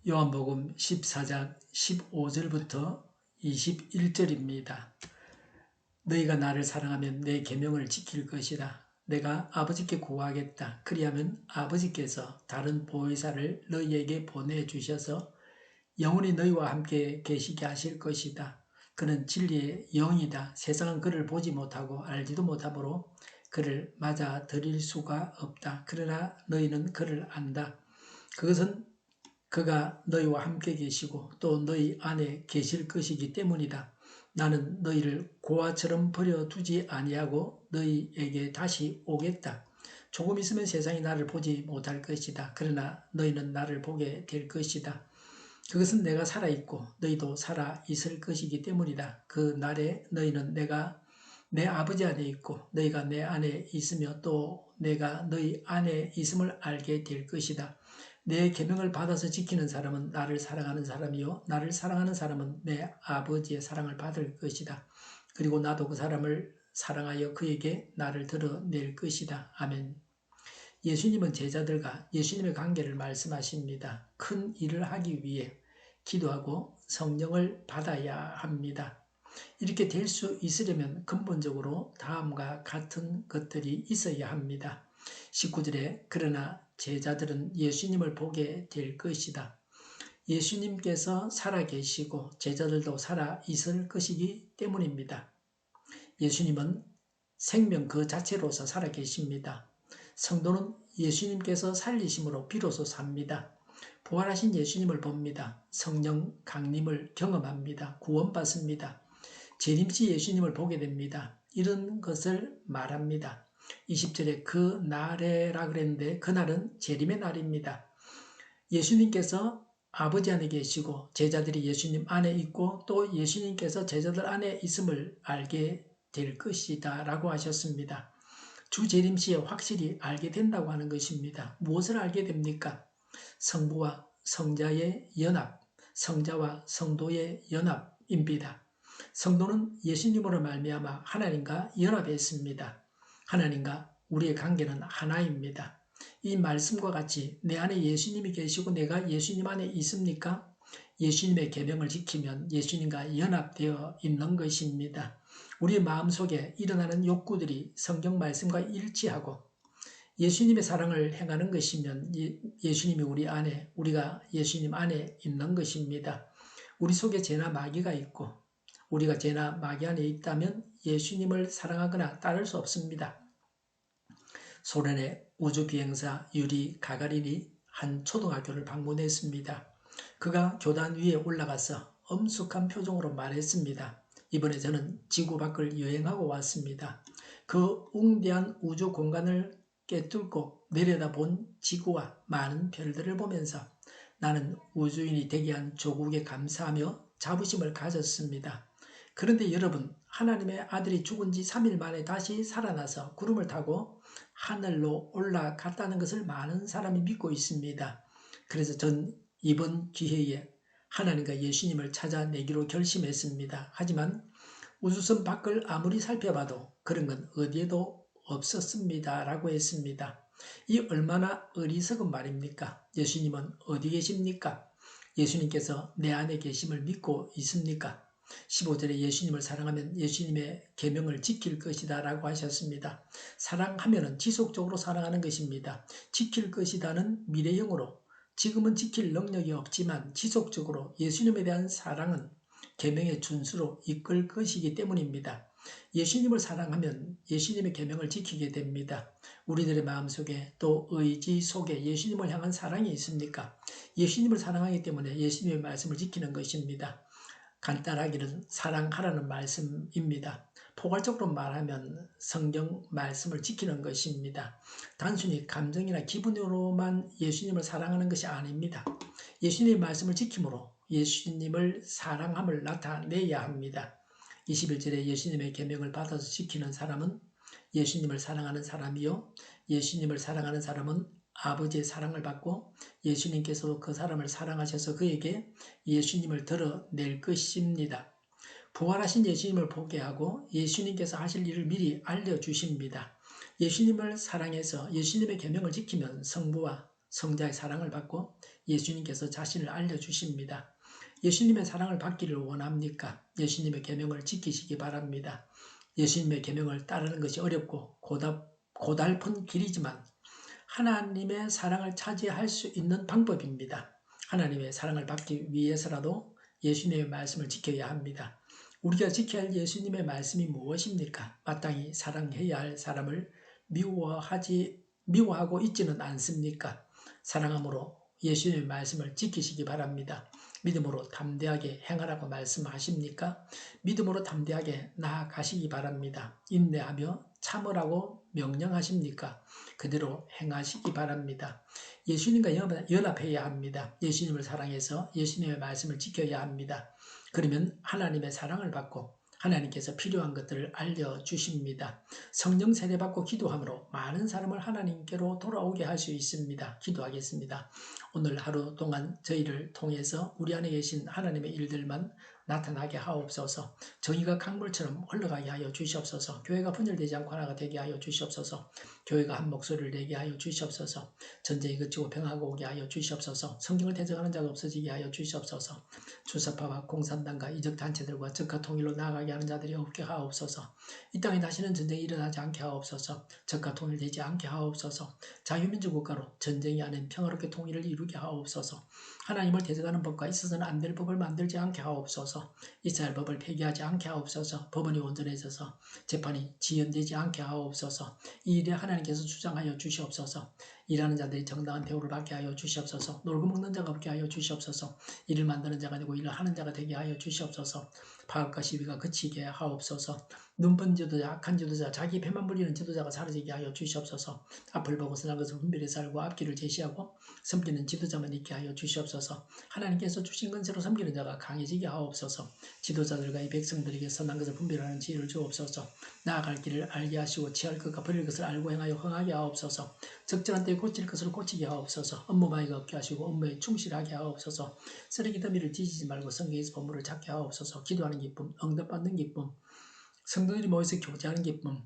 요한복음 14장 15절부터 21절입니다. 너희가 나를 사랑하면 내 계명을 지킬 것이다. 내가 아버지께 구하겠다. 그리하면 아버지께서 다른 보혜사를 너희에게 보내주셔서 영원히 너희와 함께 계시게 하실 것이다. 그는 진리의 영이다. 세상은 그를 보지 못하고 알지도 못하므로 그를 맞아 들일 수가 없다. 그러나 너희는 그를 안다. 그것은 그가 너희와 함께 계시고 또 너희 안에 계실 것이기 때문이다. 나는 너희를 고아처럼 버려두지 아니하고 너희에게 다시 오겠다. 조금 있으면 세상이 나를 보지 못할 것이다. 그러나 너희는 나를 보게 될 것이다. 그것은 내가 살아있고 너희도 살아있을 것이기 때문이다. 그 날에 너희는 내가 내 아버지 안에 있고 너희가 내 안에 있으며 또 내가 너희 안에 있음을 알게 될 것이다. 내 계명을 받아서 지키는 사람은 나를 사랑하는 사람이요 나를 사랑하는 사람은 내 아버지의 사랑을 받을 것이다. 그리고 나도 그 사람을 사랑하여 그에게 나를 드러낼 것이다. 아멘. 예수님은 제자들과 예수님의 관계를 말씀하십니다. 큰 일을 하기 위해 기도하고 성령을 받아야 합니다. 이렇게 될 수 있으려면 근본적으로 다음과 같은 것들이 있어야 합니다. 19절에 그러나 제자들은 예수님을 보게 될 것이다. 예수님께서 살아계시고 제자들도 살아있을 것이기 때문입니다. 예수님은 생명 그 자체로서 살아계십니다. 성도는 예수님께서 살리심으로 비로소 삽니다. 부활하신 예수님을 봅니다. 성령 강림을 경험합니다. 구원받습니다. 재림시 예수님을 보게 됩니다. 이런 것을 말합니다. 20절에 그 날에라 그랬는데 그날은 재림의 날입니다. 예수님께서 아버지 안에 계시고 제자들이 예수님 안에 있고 또 예수님께서 제자들 안에 있음을 알게 될 것이다 라고 하셨습니다. 주 재림시에 확실히 알게 된다고 하는 것입니다. 무엇을 알게 됩니까? 성부와 성자의 연합, 성자와 성도의 연합입니다. 성도는 예수님으로 말미암아 하나님과 연합했습니다. 하나님과 우리의 관계는 하나입니다. 이 말씀과 같이 내 안에 예수님이 계시고 내가 예수님 안에 있습니까? 예수님의 계명을 지키면 예수님과 연합되어 있는 것입니다. 우리 마음속에 일어나는 욕구들이 성경 말씀과 일치하고 예수님의 사랑을 행하는 것이면 예수님이 우리 안에, 우리가 예수님 안에 있는 것입니다. 우리 속에 죄나 마귀가 있고 우리가 죄나 마귀 안에 있다면 예수님을 사랑하거나 따를 수 없습니다. 소련의 우주비행사 유리 가가린이 한 초등학교를 방문했습니다. 그가 교단 위에 올라가서 엄숙한 표정으로 말했습니다. 이번에 저는 지구 밖을 여행하고 왔습니다. 그 웅대한 우주 공간을 깨뚫고 내려다본 지구와 많은 별들을 보면서 나는 우주인이 되게 한 조국에 감사하며 자부심을 가졌습니다. 그런데 여러분, 하나님의 아들이 죽은 지 3일 만에 다시 살아나서 구름을 타고 하늘로 올라갔다는 것을 많은 사람이 믿고 있습니다. 그래서 전 이번 기회에 하나님과 예수님을 찾아내기로 결심했습니다. 하지만 우주선 밖을 아무리 살펴봐도 그런 건 어디에도 없었습니다. 라고 했습니다. 이 얼마나 어리석은 말입니까? 예수님은 어디 계십니까? 예수님께서 내 안에 계심을 믿고 있습니까? 15절에 예수님을 사랑하면 예수님의 계명을 지킬 것이다 라고 하셨습니다. 사랑하면 지속적으로 사랑하는 것입니다. 지킬 것이다는 미래형으로 지금은 지킬 능력이 없지만 지속적으로 예수님에 대한 사랑은 계명의 준수로 이끌 것이기 때문입니다. 예수님을 사랑하면 예수님의 계명을 지키게 됩니다. 우리들의 마음속에 또 의지 속에 예수님을 향한 사랑이 있습니까? 예수님을 사랑하기 때문에 예수님의 말씀을 지키는 것입니다. 간단하기는 사랑하라는 말씀입니다. 포괄적으로 말하면 성경 말씀을 지키는 것입니다. 단순히 감정이나 기분으로만 예수님을 사랑하는 것이 아닙니다. 예수님의 말씀을 지킴으로 예수님을 사랑함을 나타내야 합니다. 21절에 예수님의 계명을 받아서 지키는 사람은 예수님을 사랑하는 사람이요 예수님을 사랑하는 사람은 아버지의 사랑을 받고 예수님께서도 그 사람을 사랑하셔서 그에게 예수님을 드러낼 것입니다. 부활하신 예수님을 보게 하고 예수님께서 하실 일을 미리 알려주십니다. 예수님을 사랑해서 예수님의 계명을 지키면 성부와 성자의 사랑을 받고 예수님께서 자신을 알려주십니다. 예수님의 사랑을 받기를 원합니까? 예수님의 계명을 지키시기 바랍니다. 예수님의 계명을 따르는 것이 어렵고 고달픈 길이지만 하나님의 사랑을 차지할 수 있는 방법입니다. 하나님의 사랑을 받기 위해서라도 예수님의 말씀을 지켜야 합니다. 우리가 지켜야 할 예수님의 말씀이 무엇입니까? 마땅히 사랑해야 할 사람을 미워하고 있지는 않습니까? 사랑함으로 예수님의 말씀을 지키시기 바랍니다. 믿음으로 담대하게 행하라고 말씀하십니까? 믿음으로 담대하게 나아가시기 바랍니다. 인내하며 참으라고 명령하십니까? 그대로 행하시기 바랍니다. 예수님과 연합해야 합니다. 예수님을 사랑해서 예수님의 말씀을 지켜야 합니다. 그러면 하나님의 사랑을 받고 하나님께서 필요한 것들을 알려주십니다. 성령 세례받고 기도함으로 많은 사람을 하나님께로 돌아오게 할 수 있습니다. 기도하겠습니다. 오늘 하루 동안 저희를 통해서 우리 안에 계신 하나님의 일들만 나타나게 하옵소서. 정의가 강물처럼 흘러가게 하여 주시옵소서. 교회가 분열되지 않고 하나가 되게 하여 주시옵소서. 교회가 한 목소리를 내게 하여 주시옵소서. 전쟁이 그치고 평화가 오게 하여 주시옵소서. 성경을 대적하는 자가 없어지게 하여 주시옵소서. 주사파와 공산당과 이적단체들과 적과 통일로 나아가게 하는 자들이 없게 하옵소서. 이 땅에 다시는 전쟁이 일어나지 않게 하옵소서. 적과 통일되지 않게 하옵소서. 자유민주 국가로 전쟁이 아닌 평화롭게 통일을 이루게 하옵소서. 하나님을 대적하는 법과 있어서는 안 될 법을 만들지 않게 하옵소서. 이스라엘 법을 폐기하지 않게 하옵소서. 법원이 온전해져서 재판이 지연되지 않게 하옵소서. 이 일에 하나님께서 주장하여 주시옵소서. 일하는 자들이 정당한 대우를 받게 하여 주시옵소서. 놀고 먹는 자가 없게 하여 주시옵소서. 일을 만드는 자가 아니고 일을 하는 자가 되게 하여 주시옵소서. 파업과 시비가 그치게 하옵소서. 눈먼 지도자, 악한 지도자, 자기 배만 부리는 지도자가 사라지게 하여 주시옵소서. 앞을 보고 선한 것을 분별해서 알고 앞길을 제시하고 섬기는 지도자만 있게 하여 주시옵소서. 하나님께서 주신 건세로 섬기는 자가 강해지게 하옵소서. 지도자들과 이 백성들에게 선한 것을 분별하는 지혜를 주옵소서. 나아갈 길을 알게 하시고 취할 것과 버릴 것을 알고 행하여 흥하게 하옵소서. 적절한 때에 고칠 것을 고치게 하옵소서. 업무방해가 없게 하시고 업무에 충실하게 하옵소서. 쓰레기 더미를 뒤지지 말고 성경에서 본물을 찾게 하옵소서. 기도하는 기쁨, 응답받는 기쁨, 성도들이 모여서 교제하는 기쁨,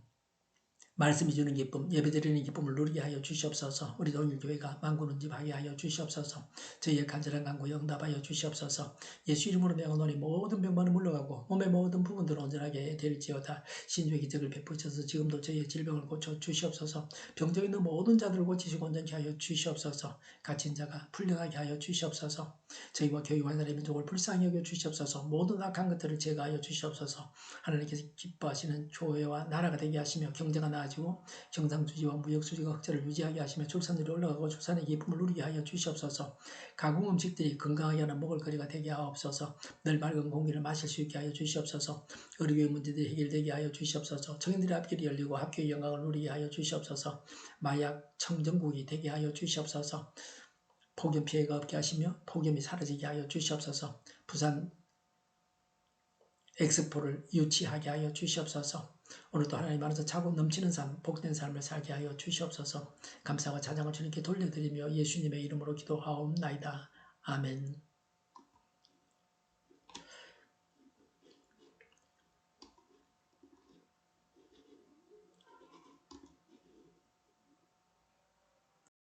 말씀이 주는 기쁨, 예배드리는 기쁨을 누리게 하여 주시옵소서. 우리 동일교회가 만군운집하게 하여 주시옵소서. 저희의 간절한 간구에 응답하여 주시옵소서. 예수 이름으로 명하노니 모든 병만은 물러가고 몸의 모든 부분들을 온전하게 될지어다. 신주의 기적을 베푸셔서 지금도 저희의 질병을 고쳐 주시옵소서. 병적 있는 모든 자들을 고치시고 온전케 하여 주시옵소서. 갇힌 자가 풀려나게 하여 주시옵소서. 저희와 교회와 나라의 민족을 불쌍히 여겨 주시옵소서. 모든 악한 것들을 제거하여 주시옵소서. 하나님께서 기뻐하시는 교회와 나라가 되게 하시며 경제가 나아지고 경상수지와 무역수지가 흑자를 유지하게 하시며 출산율이 올라가고 출산의 기쁨을 누리게 하여 주시옵소서. 가공 음식들이 건강하게 하는 먹을거리가 되게 하옵소서. 늘 맑은 공기를 마실 수 있게 하여 주시옵소서. 의료의 문제들이 해결되게 하여 주시옵소서. 청인들의 앞길이 열리고 학교의 영광을 누리게 하여 주시옵소서. 마약 청정국이 되게 하여 주시옵소서. 폭염 피해가 없게 하시며 폭염이 사라지게 하여 주시옵소서. 부산 엑스포를 유치하게 하여 주시옵소서. 오늘도 하나님 안에서 차고 넘치는 삶, 복된 삶을 살게 하여 주시옵소서. 감사와 찬양을 주님께 돌려드리며 예수님의 이름으로 기도하옵나이다. 아멘.